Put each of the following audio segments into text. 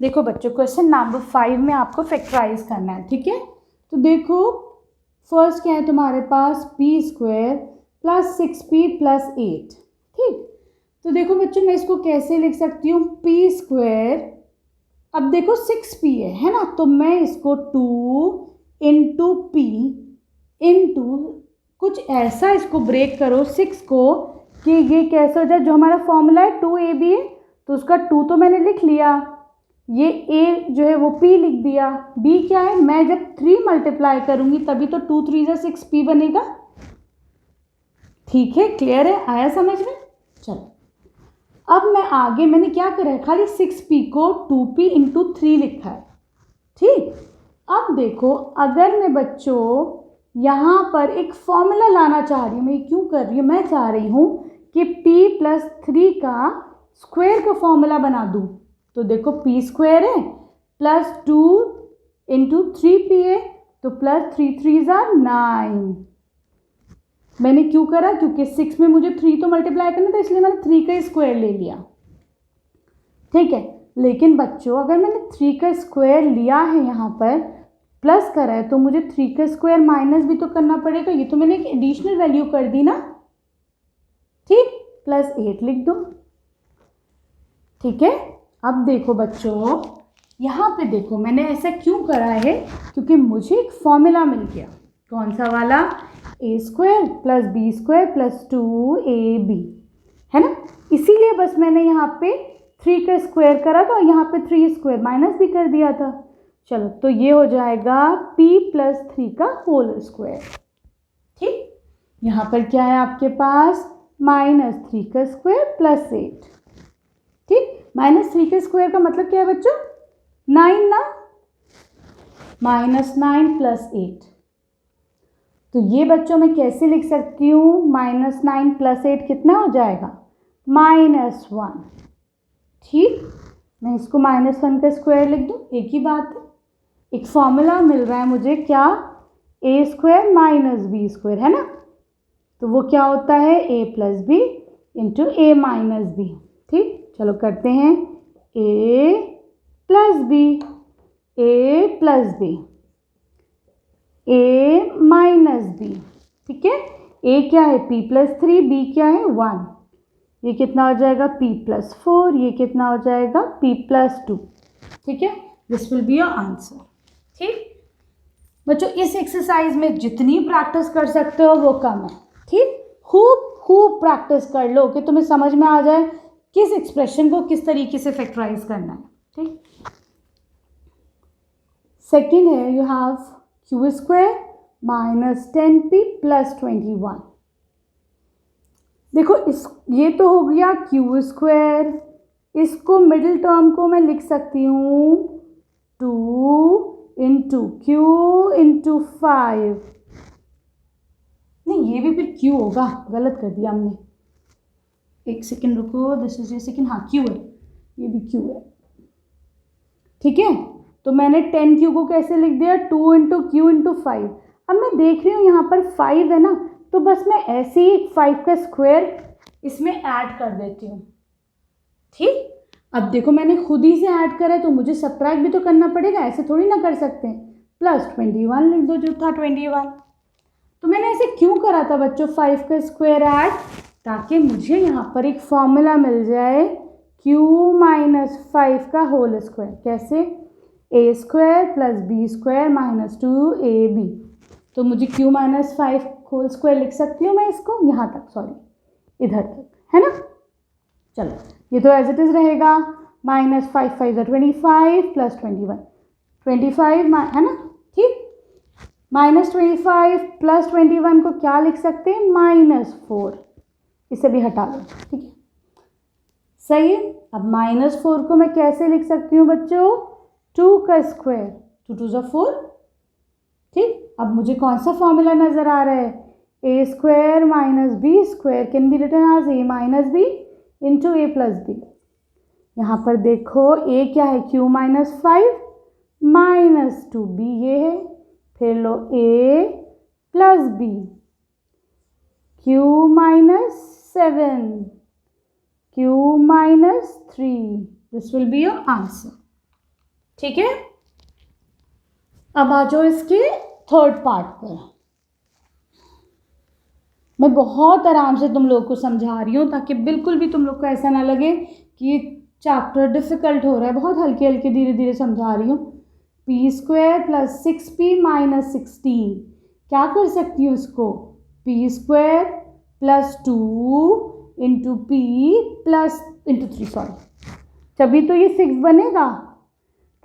देखो बच्चों, question number 5 में आपको फैक्टराइज करना है, ठीक है। तो देखो फर्स्ट क्या है तुम्हारे पास, P square plus 6p plus 8, ठीक। तो देखो बच्चों मैं इसको कैसे लिख सकती हूँ, पी स्क्वायर, अब देखो 6p है ना, तो मैं इसको 2 इंटू पी इंटू कुछ ऐसा इसको ब्रेक करो 6 को कि ये कैसा हो जाए, जो हमारा फॉर्मूला है 2ab है तो उसका 2 तो मैंने लिख लिया, ये a जो है वो p लिख दिया, b क्या है, मैं जब 3 मल्टीप्लाई करूंगी तभी तो 2 3 जा 6p बनेगा, ठीक है, क्लियर है, आया समझ में। चलो अब मैं आगे, मैंने क्या करा है, खाली 6p को 2p इंटू 3 लिखा है, ठीक। अब देखो अगर मैं बच्चों यहाँ पर एक फॉर्मूला लाना चाह रही हूँ, मैं क्यों कर रही हूँ, मैं चाह रही हूँ कि p प्लस 3 का स्क्वायर का फॉर्मूला बना दूँ। तो देखो p स्क्वायर है प्लस 2 इंटू 3p है, तो प्लस 3 3 जार 9। मैंने क्यों करा, क्योंकि 6 में मुझे 3 तो मल्टीप्लाई करना था, इसलिए मैंने 3 का स्क्वायर ले लिया, ठीक है। लेकिन बच्चों अगर मैंने 3 का स्क्वायर लिया है यहाँ पर प्लस करा है, तो मुझे 3 का स्क्वायर माइनस भी तो करना पड़ेगा, ये तो मैंने एक एडिशनल वैल्यू कर दी ना, ठीक, प्लस 8 लिख दो, ठीक है। अब देखो बच्चों यहाँ पे देखो मैंने ऐसा क्यों करा है, क्योंकि मुझे एक फॉर्मूला मिल गया, कौन सा वाला, A square plus B square plus 2ab, है ना, इसीलिए बस मैंने यहाँ पे 3 का स्क्वायर करा था, यहाँ पे 3 स्क्वायर माइनस भी कर दिया था। चलो तो ये हो जाएगा p प्लस 3 का होल स्क्वायर, ठीक। यहाँ पर क्या है आपके पास, माइनस 3 का स्क्वायर प्लस 8, ठीक। माइनस 3 का स्क्वायर का मतलब क्या है बच्चों, 9 ना, माइनस 9 प्लस 8, तो ये बच्चों मैं कैसे लिख सकती हूँ, माइनस 9 प्लस 8 कितना हो जाएगा, -1, ठीक। मैं इसको -1 का स्क्वायर लिख दूँ, एक ही बात है, एक फॉर्मूला मिल रहा है मुझे, क्या, a square minus b square, है ना, तो वो क्या होता है, a plus b into a minus b, ठीक। चलो करते हैं, a plus b, a plus b, a minus b, ठीक है। a क्या है, p प्लस 3, b क्या है 1, ये कितना हो जाएगा, p प्लस 4, ये कितना हो जाएगा, p प्लस 2, ठीक है। This will be your answer, ठीक। बच्चों इस एक्सरसाइज में जितनी प्रैक्टिस कर सकते हो वो कम है, ठीक। खूब खूब प्रैक्टिस कर लो कि तुम्हें समझ में आ जाए किस एक्सप्रेशन को किस तरीके से फैक्टराइज करना है, ठीक। सेकेंड है, you have Q square minus 10p plus 21। देखो इस, ये तो हो गया क्यू स्क्वायर, इसको मिडिल टर्म को मैं लिख सकती हूँ 2 इंटू क्यू इंटू 5, नहीं ये भी फिर क्यू होगा, गलत कर दिया हमने, एक सेकेंड रुको, दिस इज ये सेकेंड, हाँ क्यू है, ये भी क्यू है, ठीक है। तो मैंने 10q को कैसे लिख दिया, 2 इंटू क्यू इंटू 5। अब मैं देख रही हूँ यहाँ पर 5 है ना, तो बस मैं ऐसे ही 5 का स्क्वायर इसमें ऐड कर देती हूँ, ठीक। अब देखो मैंने खुद ही से ऐड करा है तो मुझे सब्ट्रैक्ट भी तो करना पड़ेगा, ऐसे थोड़ी ना कर सकते हैं, प्लस 21 लिख दो जो था 21। तो मैंने ऐसे क्यों करा था बच्चों, 5 का स्क्वायर ऐड, ताकि मुझे यहाँ पर एक फॉर्मूला मिल जाए q माइनस 5 का होल स्क्वायर, कैसे, a square plus b square minus 2ab, तो मुझे q माइनस 5 होल स्क्वायर लिख सकती हूँ मैं इसको, यहाँ तक, सॉरी इधर तक, है ना। चलो ये तो एज इट इज रहेगा, -5 5 = 25 प्लस 25 है ना, ठीक। -25 प्लस 21 को क्या लिख सकते हैं, -4, इसे भी हटा लो, ठीक है, सही है। अब -4 को मैं कैसे लिख सकती हूँ बच्चों, 2 का स्क्वायर, 2 2 = 4, ठीक। अब मुझे कौन सा फॉर्मूला नजर आ रहा है, a square minus b square can be written as a minus b into a plus b. यहाँ पर देखो a क्या है, q माइनस 5 माइनस 2b, ये है, फिर लो a plus b, q minus 7, q minus 3, this will be your answer, ठीक है, अब आ जाओ इसके थर्ड पार्ट पर। मैं बहुत आराम से तुम लोग को समझा रही हूँ ताकि बिल्कुल भी तुम लोग को ऐसा ना लगे कि ये चैप्टर डिफ़िकल्ट हो रहा है। बहुत हल्के हल्के धीरे धीरे समझा रही हूँ। P square plus 6p minus 16, क्या कर सकती हूँ इसको, P square plus 2 into P plus into 3, sorry, तभी तो ये 6 बनेगा,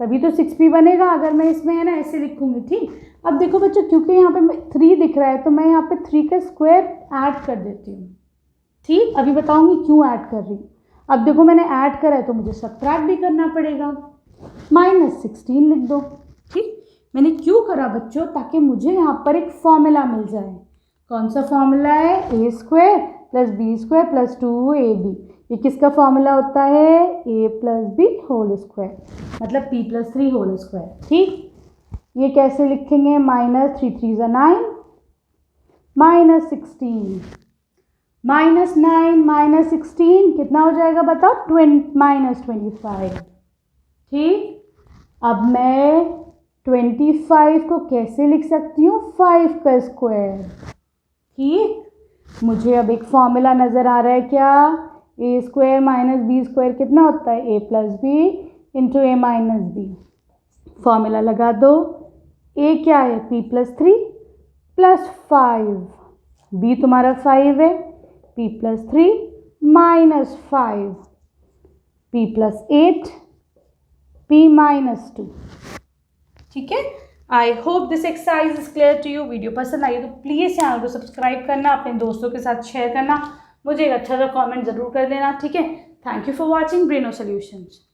तभी तो 6p बनेगा अगर मैं इसमें है ना ऐसे लिखूंगी। ठीक, अब देखो बच्चों, क्योंकि यहाँ पे 3 दिख रहा है तो मैं यहाँ पे 3 का स्क्वायर ऐड कर देती हूँ। ठीक, अभी बताऊंगी क्यों ऐड कर रही हूँ। अब देखो मैंने ऐड करा है तो मुझे सब्ट्रैक्ट भी करना पड़ेगा, माइनस 16 लिख दो। ठीक, मैंने क्यों करा बच्चों, ताकि मुझे यहाँ पर एक फॉर्मूला मिल जाए। कौन सा फॉर्मूला है, A square plus B square plus 2ab। ये किसका फॉर्मूला होता है, a plus B whole square, मतलब p प्लस 3 होल स्क्वायर। ठीक, ये कैसे लिखेंगे, माइनस 3 3 ज़ा 9, माइनस 16, माइनस 9 माइनस 16 कितना हो जाएगा बताओ, माइनस 25। ठीक, अब मैं 25 को कैसे लिख सकती हूँ, 5 का स्क्वायर। ठीक, मुझे अब एक फॉर्मूला नज़र आ रहा है, क्या, a square minus b square कितना होता है, ए plus b into a minus B. Formula लगा दो, ए क्या है, p प्लस 3 प्लस 5, बी तुम्हारा 5 है, p plus 3 minus 5, p plus 8, p minus 2। ठीक है, I hope this exercise is clear to you. Video पसंद आई तो प्लीज़ चैनल को सब्सक्राइब करना, अपने दोस्तों के साथ शेयर करना, मुझे एक अच्छा सा कमेंट ज़रूर कर देना। ठीक है, thank you for watching Breno solutions.